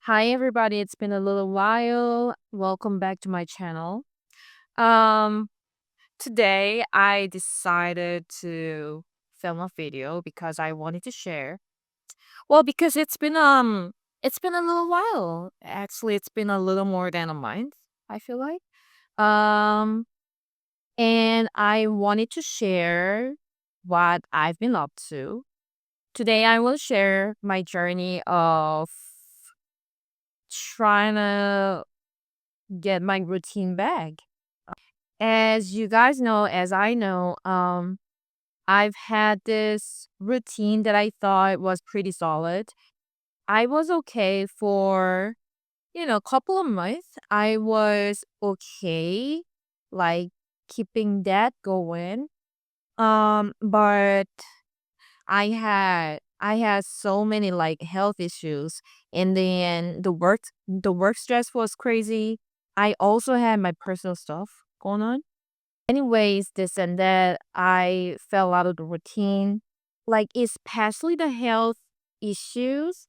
Hi everybody, it's been a little while. Welcome back to my channel. Um Today I decided to film a video because I wanted to share. Well, because it's been a little while. Actually, it's been a little more than a month, I feel like. Um and I wanted to share what I've been up to. Today I will share my journey of trying to get my routine back. As you guys know, as I know, I've had this routine that I thought was pretty solid. I was okay for, a couple of months. I was okay, like keeping that going. But I had so many like health issues, and then the work stress was crazy. I also had my personal stuff going on. Anyways, this and that, I fell out of the routine. Like, especially the health issues.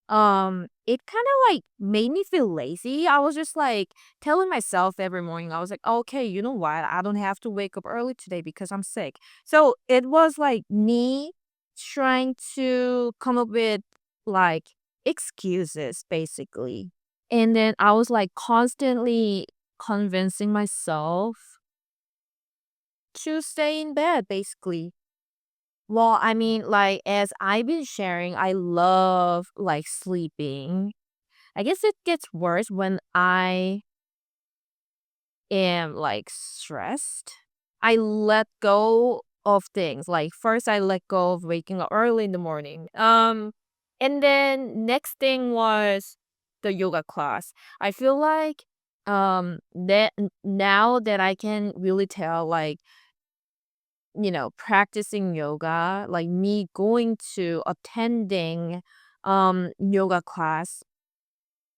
It kind of like made me feel lazy. I was just like telling myself every morning, I was like, okay, you know what? I don't have to wake up early today because I'm sick. So it was like me trying to come up with like excuses, basically. And then I was like constantly convincing myself to stay in bed, basically. Well, I mean, like, as I've been sharing, I love like sleeping. I guess it gets worse when I am like stressed. I let go of things. Like, first, I let go of waking up early in the morning. And then next thing was the yoga class. I feel like that now that I can really tell, like, practicing yoga, like me going to attending yoga class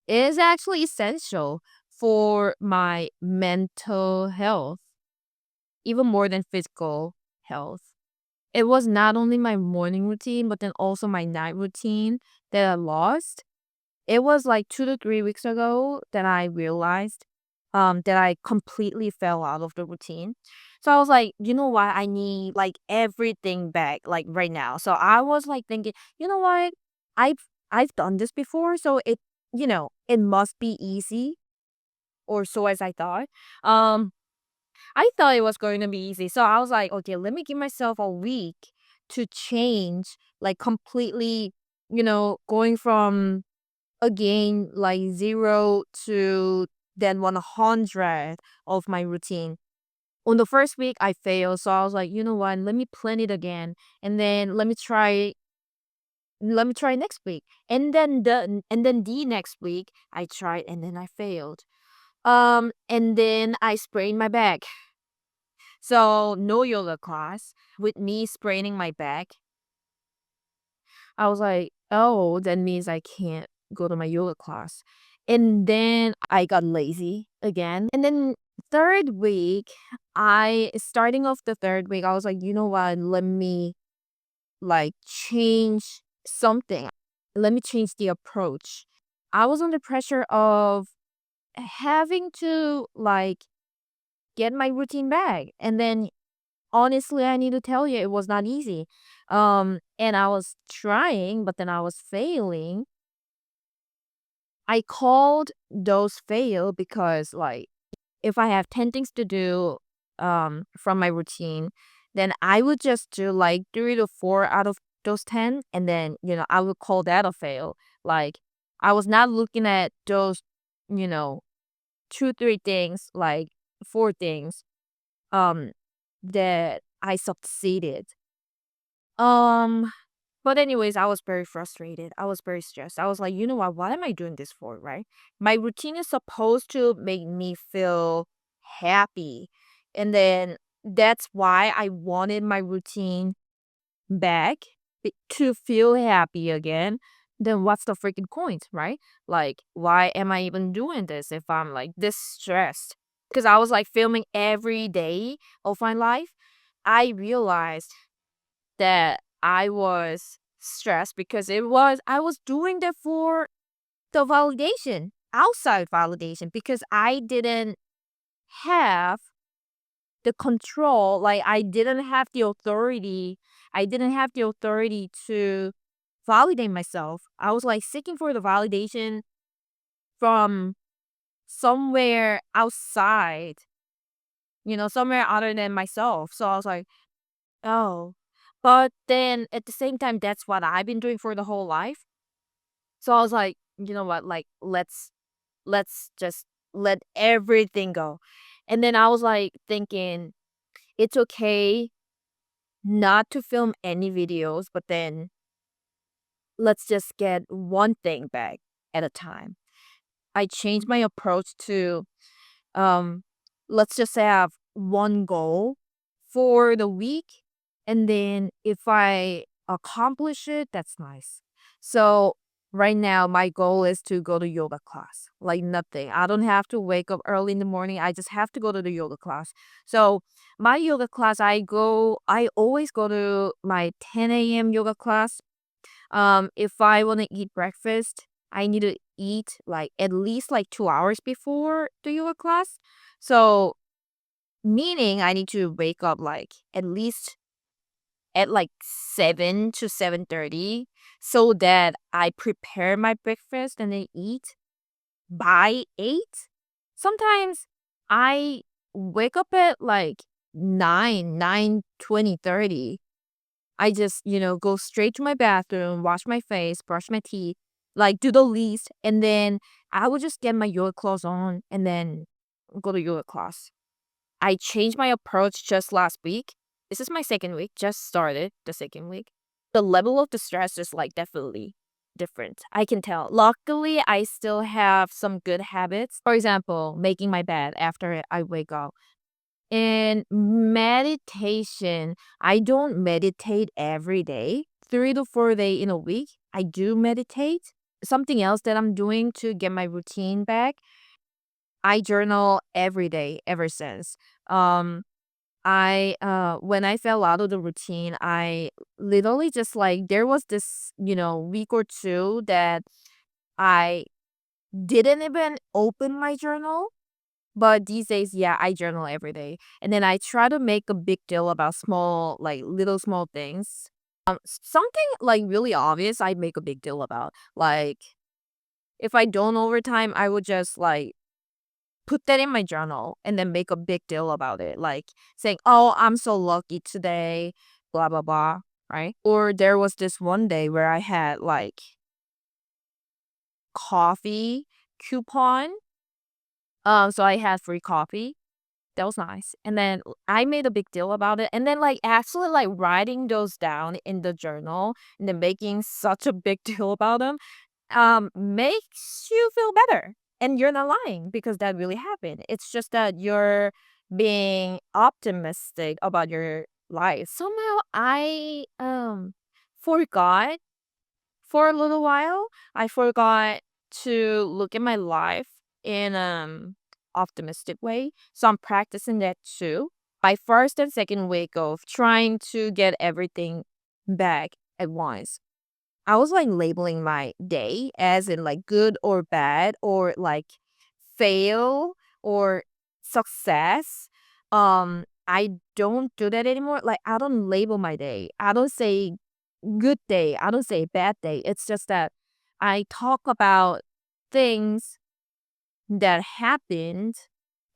is actually essential for my mental health, even more than physical health. It was not only my morning routine, but then also my night routine that I lost. It was like 2 to 3 weeks ago that I realized that I completely fell out of the routine. So I was like, you know what? I need like everything back, like right now. So I was like thinking, you know what? I've I've done this before, so it must be easy, or so as I thought. Um I thought it was going to be easy. So I was like, okay, let me give myself a week to change, like completely, going from again like 0 to then 100 of my routine. On the first week I failed, so I was like, you know what, let me plan it again, and then let me try next week, and then the next week I tried, and then I failed. And then I sprained my back. So no yoga class with me spraining my back. I was like, oh, that means I can't go to my yoga class. And then I got lazy again. And then third week, I starting off the third week, I was like, you know what? Let me like change something. Let me change the approach. I was under pressure of having to like get my routine back. And then honestly, I need to tell you, it was not easy. And I was trying, but then I was failing. I called those fail because, like, if I have 10 things to do from my routine, then I would just do like 3 to 4 out of those 10, and then, I would call that a fail. Like, I was not looking at those, you know, 2, 3 things, like 4 things, um, that I succeeded. Um, but anyways, I was very frustrated. I was very stressed. I was like, you know what am I doing this for, right? My routine is supposed to make me feel happy. And then that's why I wanted my routine back, to feel happy again. Then what's the freaking point, right? Like, why am I even doing this if I'm like this stressed? Because I was like filming every day of my life. I realized that I was stressed because I was doing that for the validation, outside validation, because I didn't have the control. Like, I didn't have the authority. I didn't have the authority to validate myself. I was like seeking for the validation from somewhere outside, somewhere other than myself. So I was like, oh. But then at the same time, that's what I've been doing for the whole life. So I was like, you know what? Like, let's just let everything go. And then I was like thinking, it's okay not to film any videos, but then let's just get one thing back at a time. I changed my approach to um let's just say I have one goal for the week, and then if I accomplish it, that's nice. So right now my goal is to go to yoga class. Like, nothing. I don't have to wake up early in the morning. I just have to go to the yoga class. So my yoga class, I always go to my 10 a.m. yoga class. If I want to eat breakfast, I need to eat like at least like 2 hours before the yoga class. So meaning I need to wake up like at least at like 7 to 7:30, so that I prepare my breakfast and then eat by 8. Sometimes I wake up at like 9:20, 30. I just, go straight to my bathroom, wash my face, brush my teeth, like do the least, and then I would just get my yoga clothes on and then go to yoga class. I changed my approach just last week. This is my second week, just started the second week. The level of the stress is like definitely different. I can tell. Luckily, I still have some good habits. For example, making my bed after I wake up. And meditation, I don't meditate every day. 3 to 4 days in a week, I do meditate. Something else that I'm doing to get my routine back, I journal every day ever since. Um, I when I fell out of the routine, I literally just like there was this, week or two that I didn't even open my journal. But these days, yeah, I journal every day. And then I try to make a big deal about small, like little small things. Something like really obvious, I make a big deal about. Like, if I don't overtime, I would just like put that in my journal and then make a big deal about it. Like saying, oh, I'm so lucky today, blah, blah, blah. Right. Or there was this one day where I had like coffee coupon. So I had free coffee. That was nice. And then I made a big deal about it. And then like actually like writing those down in the journal and then making such a big deal about them makes you feel better. And you're not lying because that really happened. It's just that you're being optimistic about your life. Somehow I forgot for a little while. I forgot to look at my life in optimistic way. So I'm practicing that too. My first and second week of trying to get everything back at once, I was like labeling my day as in like good or bad or like fail or success. I don't do that anymore. Like, I don't label my day. I don't say good day. I don't say bad day. It's just that I talk about things that happened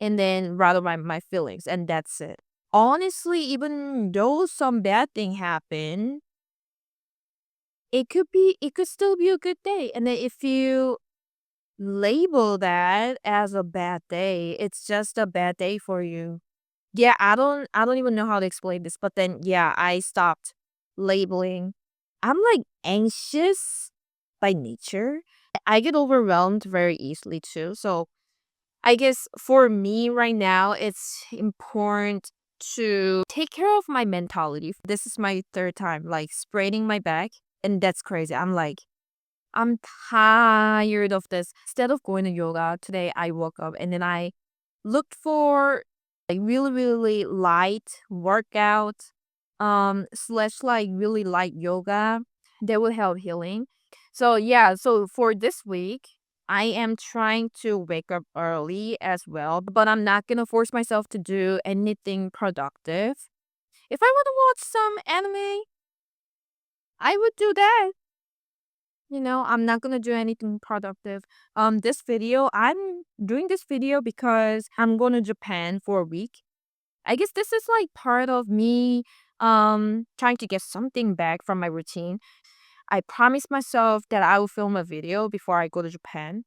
and then rather my feelings, and that's it. Honestly, even though some bad thing happened, it could still be a good day. And then if you label that as a bad day, it's just a bad day for you. Yeah, I don't even know how to explain this, but then yeah, I stopped labeling. I'm like anxious by nature. I get overwhelmed very easily too. So I guess for me right now, it's important to take care of my mentality. This is my third time like spraining my back, and that's crazy. I'm like, I'm tired of this. Instead of going to yoga today, I woke up and then I looked for like really, really light workout, slash like really light yoga that will help healing. So yeah, so for this week, I am trying to wake up early as well, but I'm not gonna force myself to do anything productive. If I want to watch some anime, I would do that. I'm not gonna do anything productive. This video, I'm doing this video because I'm going to Japan for a week. I guess this is like part of me trying to get something back from my routine. I promised myself that I will film a video before I go to Japan,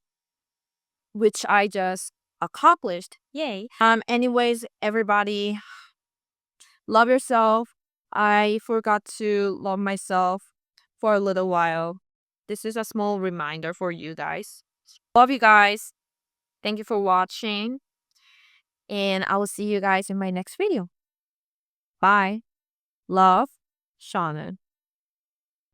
which I just accomplished. Yay. Anyways, everybody, love yourself. I forgot to love myself for a little while. This is a small reminder for you guys. Love you guys. Thank you for watching. And I will see you guys in my next video. Bye. Love, Shannon.